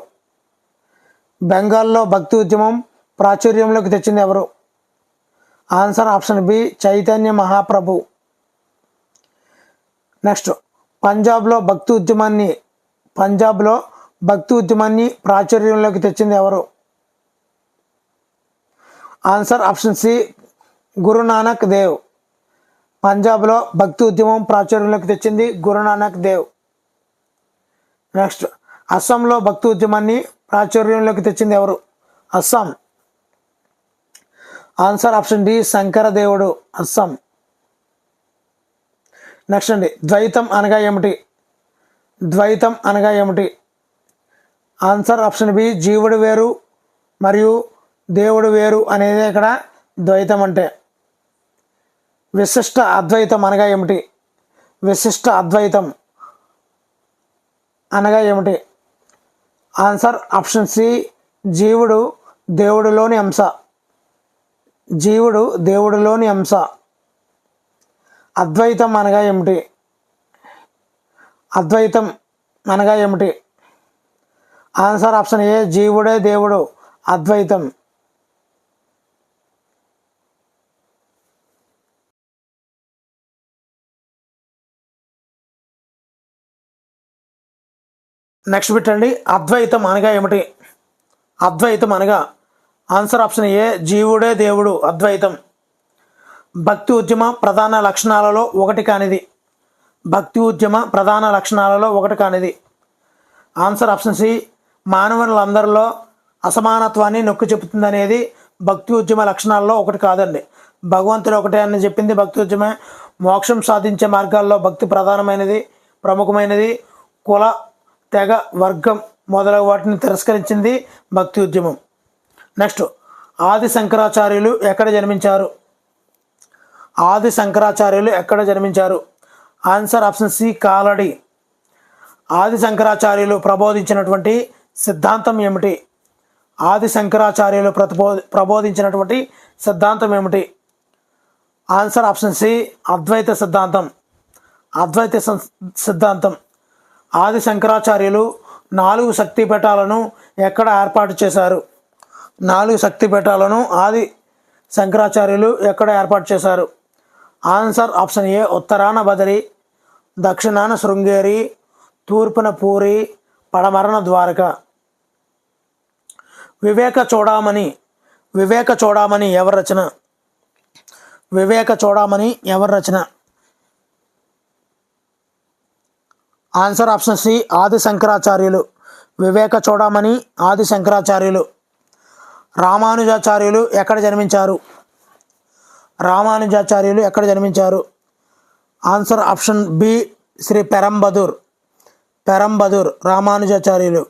బెంగాల్లో భక్తి ఉద్యమం ప్రాచుర్యంలోకి తెచ్చింది ఎవరు? Answer option B Chaitanya Mahaprabhu. Next, పంజాబ్లో భక్తి ఉద్యమాన్ని ప్రాచుర్యంలోకి తెచ్చింది ఎవరు? Answer option C Guru Nanak Dev. పంజాబ్లో భక్తి ఉద్యమం ప్రాచుర్యంలోకి తెచ్చింది గురునానక్ దేవ్. నెక్స్ట్, అస్సాంలో భక్తి ఉద్యమాన్ని ప్రాచుర్యంలోకి తెచ్చింది ఎవరు? అస్సాం. ఆన్సర్ ఆప్షన్ డి శంకరదేవుడు, అస్సాం. నెక్స్ట్ అండి, ద్వైతం అనగా ఏమిటి? ద్వైతం అనగా ఏమిటి? ఆన్సర్ ఆప్షన్ బి జీవుడు వేరు మరియు దేవుడు వేరు అనేది ఇక్కడ ద్వైతం అంటే. విశిష్ట అద్వైతం అనగా ఏమిటి? విశిష్ట అద్వైతం అనగా ఏమిటి? ఆన్సర్ ఆప్షన్ సి జీవుడు దేవుడిలోని అంశ. జీవుడు దేవుడిలోని అంశ. అద్వైతం అనగా ఏమిటి? అద్వైతం అనగా ఏమిటి? ఆన్సర్ ఆప్షన్ ఏ జీవుడే దేవుడు, అద్వైతం. నెక్స్ట్ పెట్టండి, అద్వైతం అనగా ఏమిటి? అద్వైతం అనగా ఆన్సర్ ఆప్షన్ ఏ జీవుడే దేవుడు, అద్వైతం. భక్తి ఉద్యమ ప్రధాన లక్షణాలలో ఒకటి కానిది. భక్తి ఉద్యమ ప్రధాన లక్షణాలలో ఒకటి కానిది. ఆన్సర్ ఆప్షన్ సి మానవులందరిలో అసమానత్వాన్ని నొక్కి చెబుతుంది అనేది భక్తి ఉద్యమ లక్షణాల్లో ఒకటి కాదండి. భగవంతుడు ఒకటే అని చెప్పింది భక్తి ఉద్యమే. మోక్షం సాధించే మార్గాల్లో భక్తి ప్రధానమైనది, ప్రముఖమైనది. కుల, తెగ, వర్గం మొదలగు వాటిని తిరస్కరించింది భక్తి ఉద్యమం. నెక్స్ట్, ఆది శంకరాచార్యులు ఎక్కడ జన్మించారు? ఆది శంకరాచార్యులు ఎక్కడ జన్మించారు? Answer option C Kalady. Adi శంకరాచార్యులు ప్రబోధించినటువంటి సిద్ధాంతం ఏమిటి? ఆది శంకరాచార్యులు ప్రబోధించినటువంటి సిద్ధాంతం ఏమిటి? ఆన్సర్ ఆప్షన్ సి అద్వైత సిద్ధాంతం. అద్వైత సిద్ధాంతం. ఆది శంకరాచార్యులు 4 శక్తిపీఠాలను ఎక్కడ ఏర్పాటు చేశారు? 4 శక్తిపీఠాలను ఆది శంకరాచార్యులు ఎక్కడ ఏర్పాటు చేశారు? ఆన్సర్ ఆప్షన్ ఏ ఉత్తరాన బదరి, దక్షిణాన శృంగేరి, తూర్పున పూరి, పడమరన ద్వారక. వివేక చూడామణి ఎవరి రచన? వివేక చూడామణి ఎవరి రచన? ఆన్సర్ ఆప్షన్ సి ఆది శంకరాచార్యులు. వివేక చూడామణి ఆది శంకరాచార్యులు. రామానుజాచార్యులు ఎక్కడ జన్మించారు? రామానుజాచార్యులు ఎక్కడ జన్మించారు? Answer option B Sriperumbudur. రామానుజాచార్యులు.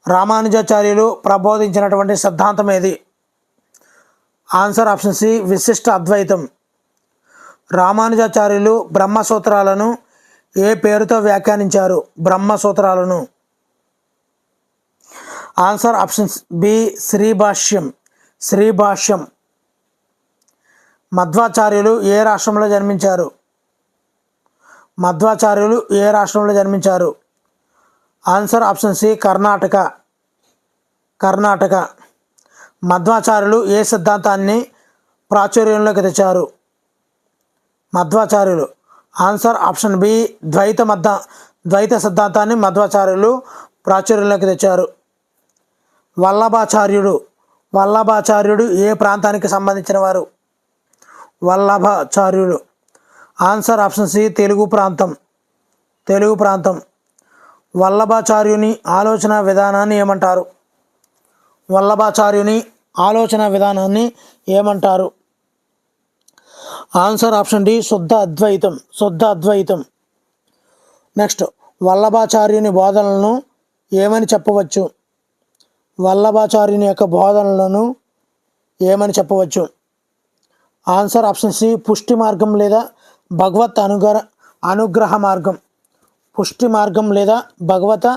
రామానుజాచార్యులు ప్రబోధించినటువంటి సిద్ధాంతం ఏది? ఆన్సర్ ఆప్షన్ సి విశిష్ట అద్వైతం. రామానుజాచార్యులు బ్రహ్మసూత్రాలను ఏ పేరుతో వ్యాఖ్యానించారు? బ్రహ్మసూత్రాలను. ఆన్సర్ ఆప్షన్ బి శ్రీభాష్యం. మధ్వాచార్యులు ఏ రాష్ట్రంలో జన్మించారు? మధ్వాచార్యులు ఏ రాష్ట్రంలో జన్మించారు? Answer option C Karnataka. Karnataka. మధ్వాచార్యులు ఏ సిద్ధాంతాన్ని ప్రాచుర్యంలోకి తెచ్చారు? మధ్వాచార్యులు. ఆన్సర్ ఆప్షన్ బి ద్వైత సిద్ధాంతాన్ని మధ్వాచార్యులు ప్రాచుర్యంలోకి తెచ్చారు. వల్లభాచార్యుడు. వల్లభాచార్యుడు ఏ ప్రాంతానికి సంబంధించిన వారు? వల్లభాచార్యులు. ఆన్సర్ ఆప్షన్ సి తెలుగు ప్రాంతం. తెలుగు ప్రాంతం. వల్లభాచార్యుని ఆలోచన విధానాన్ని ఏమంటారు? వల్లభాచార్యుని ఆలోచన విధానాన్ని ఏమంటారు? ఆన్సర్ ఆప్షన్ డి శుద్ధ అద్వైతం. శుద్ధ అద్వైతం. నెక్స్ట్, వల్లభాచార్యుని బోధనలను ఏమని చెప్పవచ్చు? వల్లభాచార్యుని యొక్క బోధనలను ఏమని చెప్పవచ్చు? ఆన్సర్ ఆప్షన్ సి పుష్టి మార్గం లేదా భగవత్ అనుగ్రహ మార్గం. పుష్టి మార్గం లేదా భగవత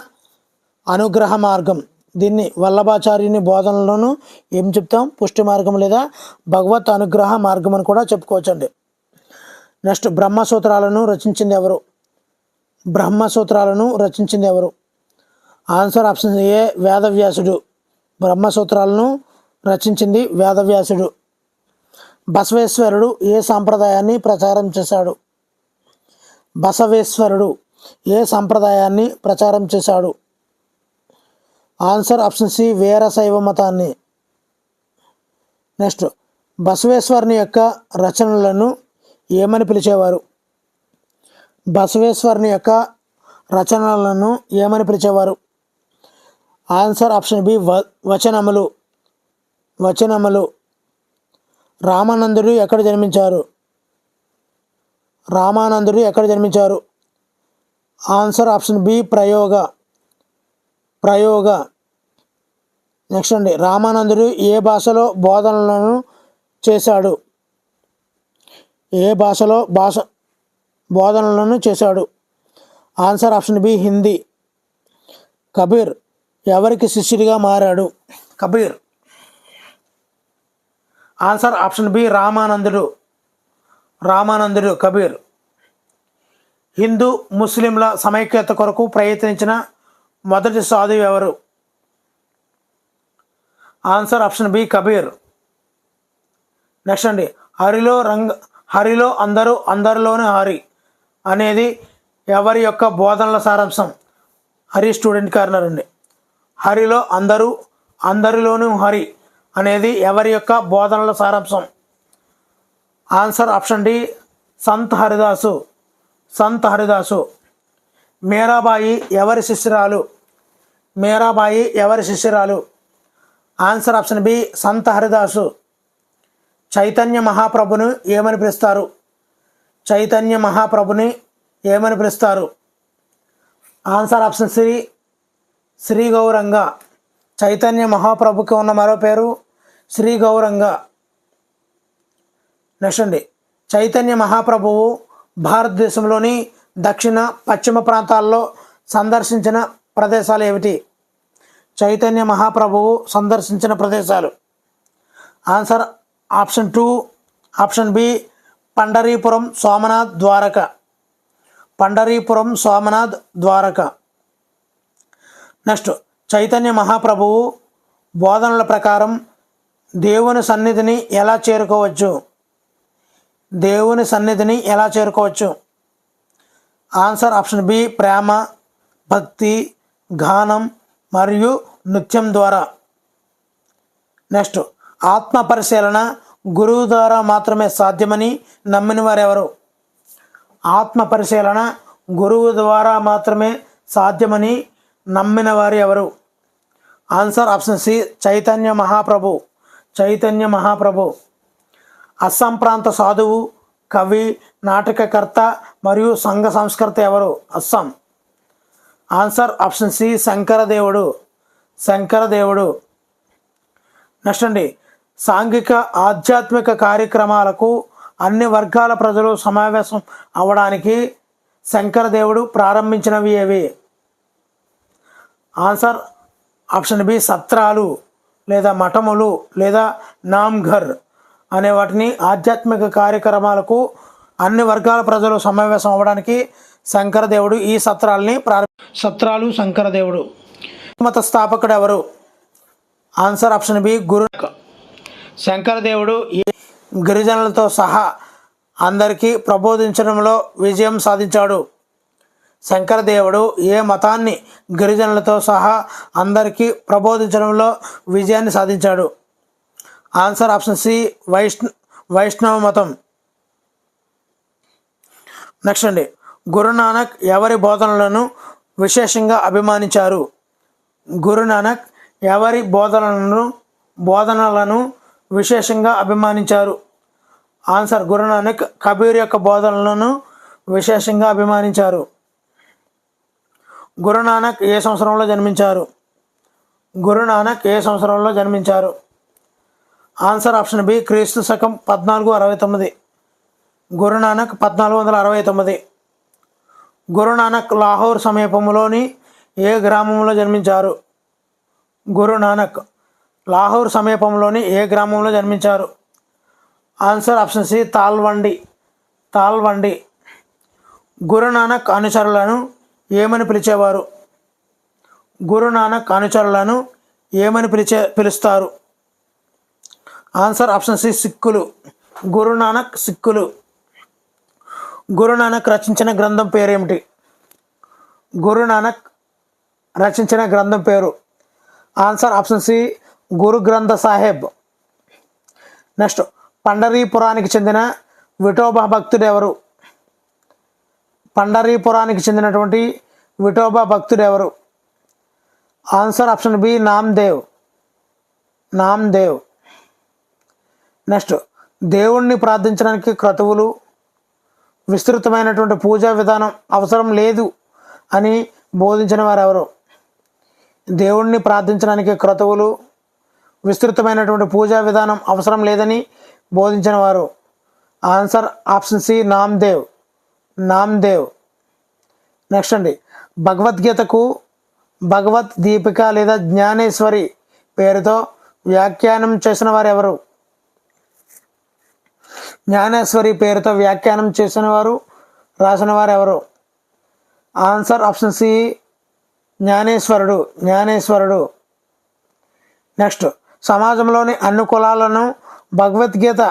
అనుగ్రహ మార్గం. దీన్ని వల్లభాచార్యుని బోధనలను ఏం చెప్తాం? పుష్టి మార్గం లేదా భగవత్ అనుగ్రహ మార్గం అని కూడా చెప్పుకోవచ్చండి. నెక్స్ట్, బ్రహ్మసూత్రాలను రచించింది ఎవరు? బ్రహ్మసూత్రాలను రచించింది ఎవరు? ఆన్సర్ ఆప్షన్ ఏ వేదవ్యాసుడు. బ్రహ్మసూత్రాలను రచించింది వేదవ్యాసుడు. బసవేశ్వరుడు ఏ సాంప్రదాయాన్ని ప్రచారం చేశాడు? బసవేశ్వరుడు ఏ సాంప్రదాయాన్ని ప్రచారం చేశాడు? ఆన్సర్ ఆప్షన్ సి వీరశైవ మతాన్ని. నెక్స్ట్, బసవేశ్వరుని యొక్క రచనలను ఏమని పిలిచేవారు? బసవేశ్వరుని యొక్క రచనలను ఏమని పిలిచేవారు? ఆన్సర్ ఆప్షన్ బి వచనములు. వచనములు. రామానందుడు ఎక్కడ జన్మించారు? రామానందుడు ఎక్కడ జన్మించారు? ఆన్సర్ ఆప్షన్ బి ప్రయోగ. ప్రయోగ. నెక్స్ట్ అండి, రామానందుడు ఏ భాషలో బోధనలను చేశాడు? ఏ భాషలో బోధనలను చేశాడు? Answer option B Hindi. Kabir ఎవరికి శిష్యుడిగా మారాడు? కబీర్. ఆన్సర్ ఆప్షన్ బి రామానందుడు. రామానందుడు కబీర్. హిందూ ముస్లింల సమైక్యత కొరకు ప్రయత్నించిన మొదటి సాధువు ఎవరు? Answer option B Kabir. Next అండి, హరిలో అందరూ అందరిలోని హరి అనేది ఎవరి యొక్క బోధనల సారాంశం? హరి స్టూడెంట్ కార్నర్ అండి. హరిలో అందరూ అందరిలోనూ హరి అనేది ఎవరి యొక్క బోధనల సారాంశం? Answer option D Sant Haridas. Sant Haridas. Mirabai ఎవరి శిష్యురాలు? మీరాబాయి ఎవరి శిష్యురాలు? Answer option B Sant Haridas. Chaitanya మహాప్రభుని ఏమని పిలుస్తారు? చైతన్య మహాప్రభుని ఏమని పిలుస్తారు? Answer option C Shri Gauranga. Chaitanya మహాప్రభుకి ఉన్న మరో పేరు శ్రీ గౌరంగ. నెక్స్ట్ అండి, చైతన్య మహాప్రభువు భారతదేశంలోని దక్షిణ పశ్చిమ ప్రాంతాల్లో సందర్శించిన ప్రదేశాలు ఏమిటి? చైతన్య మహాప్రభువు సందర్శించిన ప్రదేశాలు. Answer option 2 option B Pandharipuram Somnath Dwarka. Pandharipuram Somnath Dwarka. Next, Chaitanya మహాప్రభువు బోధనల ప్రకారం దేవుని సన్నిధిని ఎలా చేరుకోవచ్చు? దేవుని సన్నిధిని ఎలా చేరుకోవచ్చు? ఆన్సర్ ఆప్షన్ బి ప్రేమ, భక్తి, గానం మరియు నృత్యం ద్వారా. నెక్స్ట్, ఆత్మ పరిశీలన గురువు ద్వారా మాత్రమే సాధ్యమని నమ్మిన వారు ఎవరు? ఆత్మ పరిశీలన గురువు ద్వారా మాత్రమే సాధ్యమని నమ్మిన వారు ఎవరు? Answer option C Chaitanya Mahaprabhu. Chaitanya Mahaprabhu. Assam ప్రాంత సాధువు, కవి, నాటకకర్త మరియు సంఘ సంస్కర్త ఎవరు? అస్సాం. ఆన్సర్ ఆప్షన్ సి శంకరదేవుడు. శంకరదేవుడు. నెక్స్ట్ అండి, సాంఘిక ఆధ్యాత్మిక కార్యక్రమాలకు అన్ని వర్గాల ప్రజలు సమావేశం అవ్వడానికి శంకరదేవుడు ప్రారంభించినవి ఏవి? ఆన్సర్ ఆప్షన్ బి సత్రాలు లేదా మఠములు లేదా నామ్ఘర్ అనే వాటిని ఆధ్యాత్మిక కార్యక్రమాలకు అన్ని వర్గాల ప్రజలు సమావేశం అవ్వడానికి శంకరదేవుడు ఈ సత్రాలు శంకరదేవుడు. మత స్థాపకుడు ఎవరు? ఆన్సర్ ఆప్షన్ బి గురు. శంకరదేవుడు ఈ గిరిజనులతో సహా అందరికీ ప్రబోధించడంలో విజయం సాధించాడు. శంకరదేవుడు ఏ మతాన్ని గిరిజనులతో సహా అందరికీ ప్రబోధించడంలో విజయాన్ని సాధించాడు? ఆన్సర్ ఆప్షన్ సి వైష్ణవ మతం. నెక్స్ట్ అండి, గురునానక్ ఎవరి బోధనలను విశేషంగా అభిమానించారు? గురునానక్ ఎవరి బోధనలను విశేషంగా అభిమానించారు? ఆన్సర్ గురునానక్ కబీర్ యొక్క బోధనలను విశేషంగా అభిమానించారు. గురునానక్ ఏ సంవత్సరంలో జన్మించారు? గురునానక్ ఏ సంవత్సరంలో జన్మించారు? ఆన్సర్ ఆప్షన్ బి క్రీస్తు శకం 1469. గురునానక్ 1469. గురునానక్ లాహోర్ సమీపంలోని ఏ గ్రామంలో జన్మించారు? గురునానక్ లాహోర్ సమీపంలోని ఏ గ్రామంలో జన్మించారు? Answer option C Talwandi. Guru Nanak అనుచరులను ఏమని పిలిచేవారు? గురునానక్ అనుచరులను ఏమని పిలుస్తారు? ఆన్సర్ ఆప్షన్ సి సిక్కులు. సిక్కులు. గురునానక్ రచించిన గ్రంథం పేరేమిటి? గురునానక్ రచించిన గ్రంథం పేరు? ఆన్సర్ ఆప్షన్ సి గురు గ్రంథ సాహెబ్. నెక్స్ట్, పండరీపురానికి చెందిన విఠోబా భక్తుడు ఎవరు? పండరీపురానికి చెందినటువంటి విఠోబా భక్తుడు ఎవరు? Answer option B Namdev. Next, దేవుణ్ణి ప్రార్థించడానికి క్రతువులు, విస్తృతమైనటువంటి పూజా విధానం అవసరం లేదు అని బోధించిన వారు ఎవరు? దేవుణ్ణి ప్రార్థించడానికి క్రతువులు, విస్తృతమైనటువంటి పూజా విధానం అవసరం లేదని బోధించిన వారు? Answer option C Namdev. Next అండి, భగవద్గీతకు భగవద్దీపిక లేదా జ్ఞానేశ్వరి పేరుతో వ్యాఖ్యానం చేసిన వారు ఎవరు? జ్ఞానేశ్వరి పేరుతో వ్యాఖ్యానం చేసిన వారు, రాసిన వారు ఎవరు? ఆన్సర్ ఆప్షన్ సి జ్ఞానేశ్వరుడు. నెక్స్ట్, సమాజంలోని అన్ని కులాలను భగవద్గీత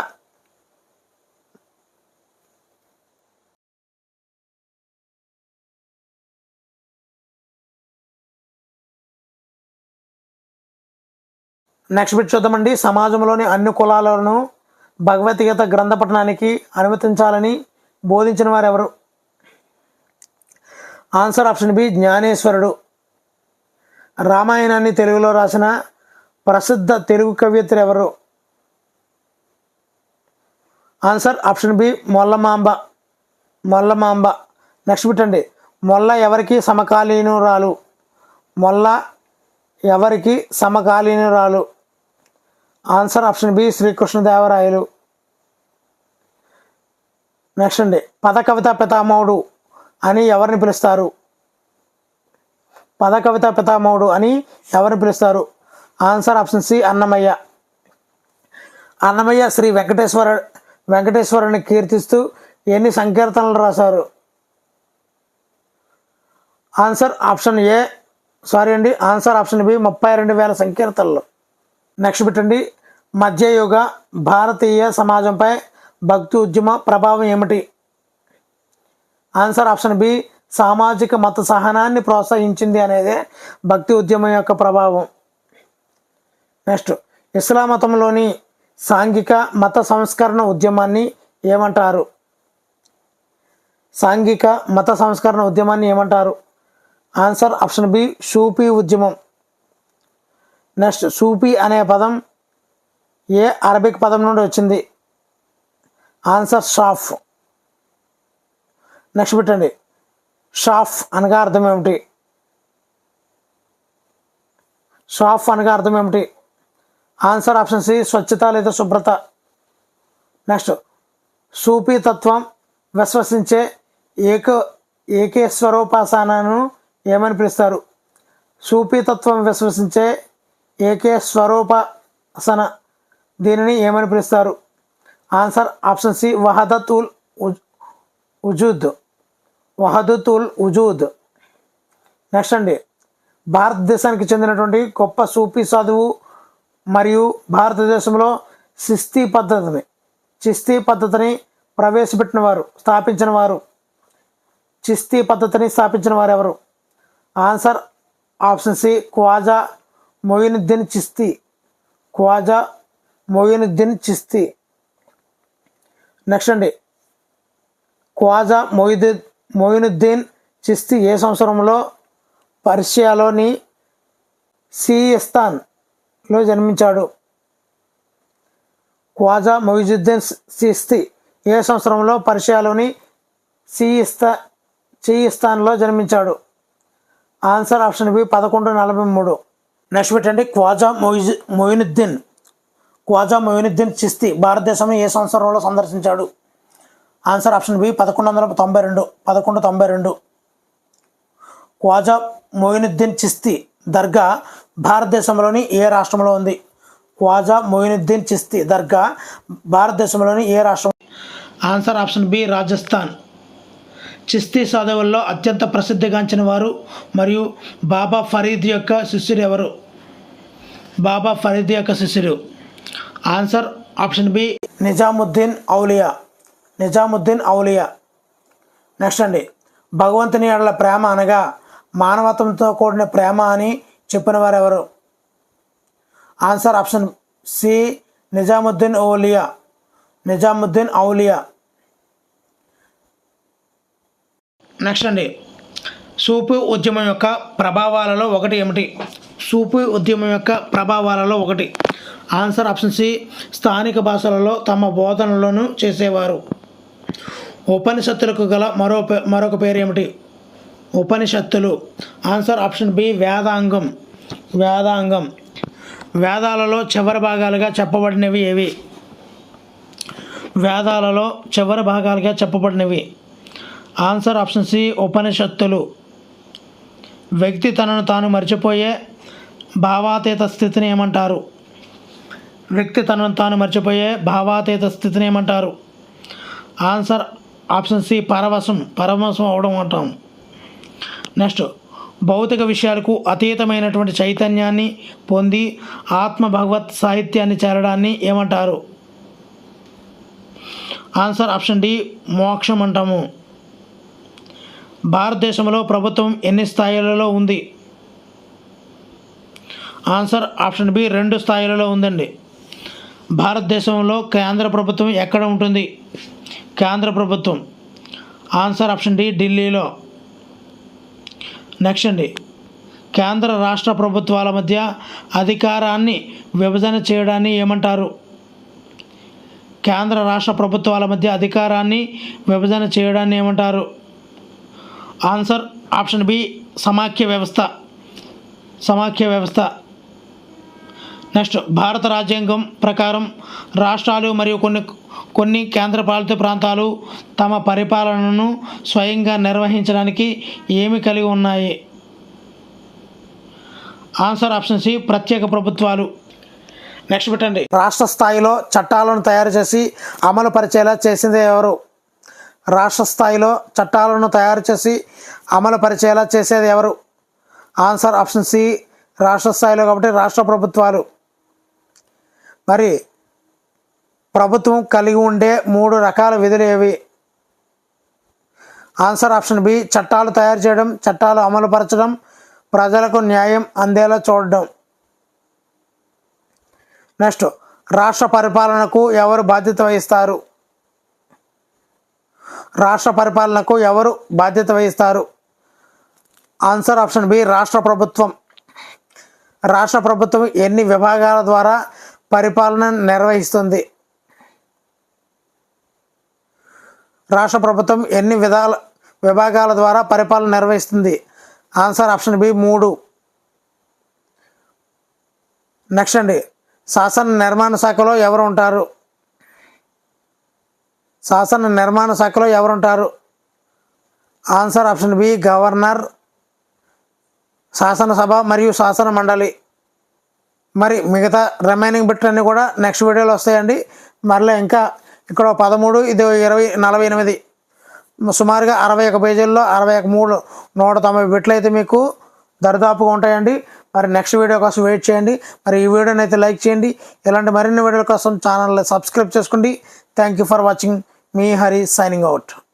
నెక్స్ట్ బిట్ చూద్దామండి. సమాజంలోని అన్ని కులాలను భగవద్గీత గ్రంథ పఠనానికి అనుమతించాలని బోధించిన వారు ఎవరు? ఆన్సర్ ఆప్షన్ బి జ్ఞానేశ్వరుడు. రామాయణాన్ని తెలుగులో రాసిన ప్రసిద్ధ తెలుగు కవయిత్రి ఎవరు? Answer option B Mollamamba. Next bit అండి, మొల్ల ఎవరికి సమకాలీనురాలు? ఆన్సర్ ఆప్షన్ బి శ్రీకృష్ణదేవరాయలు. నెక్స్ట్ అండి, పద కవితా పితామహుడు అని ఎవరిని పిలుస్తారు? Answer option C Annamayya Shri వెంకటేశ్వరుని కీర్తిస్తూ ఎన్ని సంకీర్తనలు రాశారు? ఆన్సర్ ఆప్షన్ బి 32,000 సంకీర్తనలు. నెక్స్ట్ పెట్టండి, మధ్యయుగ భారతీయ సమాజంపై భక్తి ఉద్యమ ప్రభావం ఏమిటి? ఆన్సర్ ఆప్షన్ బి సామాజిక మత సహనాన్ని ప్రోత్సహించింది అనేదే భక్తి ఉద్యమం యొక్క ప్రభావం. నెక్స్ట్, ఇస్లాం మతంలోని సాంఘిక మత సంస్కరణ ఉద్యమాన్ని ఏమంటారు? ఆన్సర్ ఆప్షన్ బి సూఫీ ఉద్యమం. నెక్స్ట్, సూఫీ అనే పదం ఏ అరబిక్ పదం నుండి వచ్చింది? ఆన్సర్ షాఫ్. నెక్స్ట్ పెట్టండి, షాఫ్ అనగా అర్థం ఏమిటి? ఆన్సర్ ఆప్షన్ సి స్వచ్ఛత లేదా శుభ్రత. నెక్స్ట్, సూఫీ తత్వం విశ్వసించే ఏకేశ్వరోపాసనను ఏమని పిలుస్తారు? సూఫీ తత్వం విశ్వసించే ఏకేశ్వరోపాసన దీనిని ఏమని పిలుస్తారు? ఆన్సర్ ఆప్షన్ సి వహదత్ ఉజూద్, వహదత్ ఉల్ ఉజూద్. నెక్స్ట్ అండి, భారతదేశానికి చెందినటువంటి గొప్ప సూఫీ సాధువు మరియు భారతదేశంలో చిస్తీ పద్ధతిని స్థాపించిన వారు ఎవరు? Answer option C Khwaja Moinuddin Chishti. Next అండి, ఖ్వాజా మొయినుద్దీన్ చిస్తీ ఏ సంవత్సరంలో పర్షియాలోని సియిస్తాన్లో జన్మించాడు? ఖ్వాజా మొయినుద్దీన్ చిస్తీ ఏ సంవత్సరంలో పర్షియాలోని సియిస్తాన్లో జన్మించాడు? Answer option B 1143. నెక్స్ట్ పెట్టండి, ఖ్వాజా మొయినుద్దీన్ చిస్తీ భారతదేశంలో ఏ సంవత్సరంలో సందర్శించాడు? Answer option B 1192. Khwaja Moinuddin Chishti దర్గా భారతదేశంలోని ఏ రాష్ట్రంలో ఉంది? ఖ్వాజా మొయినుద్దీన్ చిస్తీ దర్గా భారతదేశంలోని ఏ రాష్ట్రం? Answer option B Rajasthan. Chishti సాధువుల్లో అత్యంత ప్రసిద్ధిగాంచిన వారు మరియు బాబా ఫరీద్ యొక్క శిష్యుడు ఎవరు? Answer option B Nizamuddin Auliya. Next అండి, భగవంతుని ఎడల ప్రేమ అనగా మానవత్వంతో కూడిన ప్రేమ అని చెప్పిన వారు ఎవరు? Answer option C Nizamuddin Auliya. Next అండి, సూఫీ ఉద్యమం యొక్క ప్రభావాలలో ఒకటి ఆన్సర్ ఆప్షన్ సి స్థానిక భాషలలో తమ బోధనలను చేసేవారు. ఉపనిషత్తులకు గల మరొక పేరు ఏమిటి? ఉపనిషత్తులు. ఆన్సర్ ఆప్షన్ బి వేదాంగం. వేదాలలో చివరి భాగాలుగా చెప్పబడినవి? ఆన్సర్ ఆప్షన్ సి ఉపనిషత్తులు. వ్యక్తి తనను తాను మర్చిపోయే భావాతీత స్థితిని ఏమంటారు? ఆన్సర్ ఆప్షన్ సి పరవశం అవడం అంటాం. నెక్స్ట్, భౌతిక విషయాలకు అతీతమైనటువంటి చైతన్యాన్ని పొంది ఆత్మ భగవత్ సాహిత్యాన్ని చేరడాన్ని ఏమంటారు? ఆన్సర్ ఆప్షన్ డి మోక్షం అంటాము. భారతదేశంలో ప్రభుత్వం ఎన్ని స్థాయిలలో ఉంది? ఆన్సర్ ఆప్షన్ బి 2 స్థాయిలలో ఉందండి. భారతదేశంలో కేంద్ర ప్రభుత్వం ఎక్కడ ఉంటుంది? ఆన్సర్ ఆప్షన్ డి ఢిల్లీలో. నెక్స్ట్ అండి, కేంద్ర రాష్ట్ర ప్రభుత్వాల మధ్య అధికారాన్ని విభజన చేయడాన్ని ఏమంటారు? ఆన్సర్ ఆప్షన్ బి సమాఖ్య వ్యవస్థ. నెక్స్ట్, భారత రాజ్యాంగం ప్రకారం రాష్ట్రాలు మరియు కొన్ని కేంద్రపాలిత ప్రాంతాలు తమ పరిపాలనను స్వయంగా నిర్వహించడానికి ఏమి కలిగి ఉన్నాయి? ఆన్సర్ ఆప్షన్ సి ప్రత్యేక ప్రభుత్వాలు. నెక్స్ట్ పెట్టండి, రాష్ట్ర స్థాయిలో చట్టాలను తయారు చేసి అమలు పరిచేలా చేసింది ఎవరు? చేసేది ఎవరు? ఆన్సర్ ఆప్షన్ సి రాష్ట్ర స్థాయిలో కాబట్టి రాష్ట్ర ప్రభుత్వాలు. మరి ప్రభుత్వం కలిగి ఉండే 3 రకాల విధులు ఏవి? ఆన్సర్ ఆప్షన్ బి చట్టాలు తయారు చేయడం, చట్టాలు అమలుపరచడం, ప్రజలకు న్యాయం అందేలా చూడడం. నెక్స్ట్, రాష్ట్ర పరిపాలనకు ఎవరు బాధ్యత వహిస్తారు? ఆన్సర్ ఆప్షన్ బి రాష్ట్ర ప్రభుత్వం. రాష్ట్ర ప్రభుత్వం ఎన్ని విభాగాల ద్వారా పరిపాలన నిర్వహిస్తుంది? విభాగాల ద్వారా పరిపాలన నిర్వహిస్తుంది? Answer option B 3. నెక్స్ట్ అండి, శాసన నిర్మాణ శాఖలో ఎవరు ఉంటారు? ఆన్సర్ ఆప్షన్ బి గవర్నర్, శాసనసభ మరియు శాసన మండలి. మరి మిగతా రిమైనింగ్ బిట్ అన్నీ కూడా నెక్స్ట్ వీడియోలో వస్తాయండి. మరలా ఇంకా ఇక్కడ 13, ఇది 20, 48 సుమారుగా 61 పేజీల్లో 63 190 బిట్లు అయితే మీకు దరిదాపుగా ఉంటాయండి. మరి నెక్స్ట్ వీడియో కోసం వెయిట్ చేయండి. మరి ఈ వీడియోని అయితే లైక్ చేయండి. ఇలాంటి మరిన్ని వీడియోల కోసం ఛానల్ని సబ్స్క్రైబ్ చేసుకోండి. Thank you for watching. Me Hari signing out.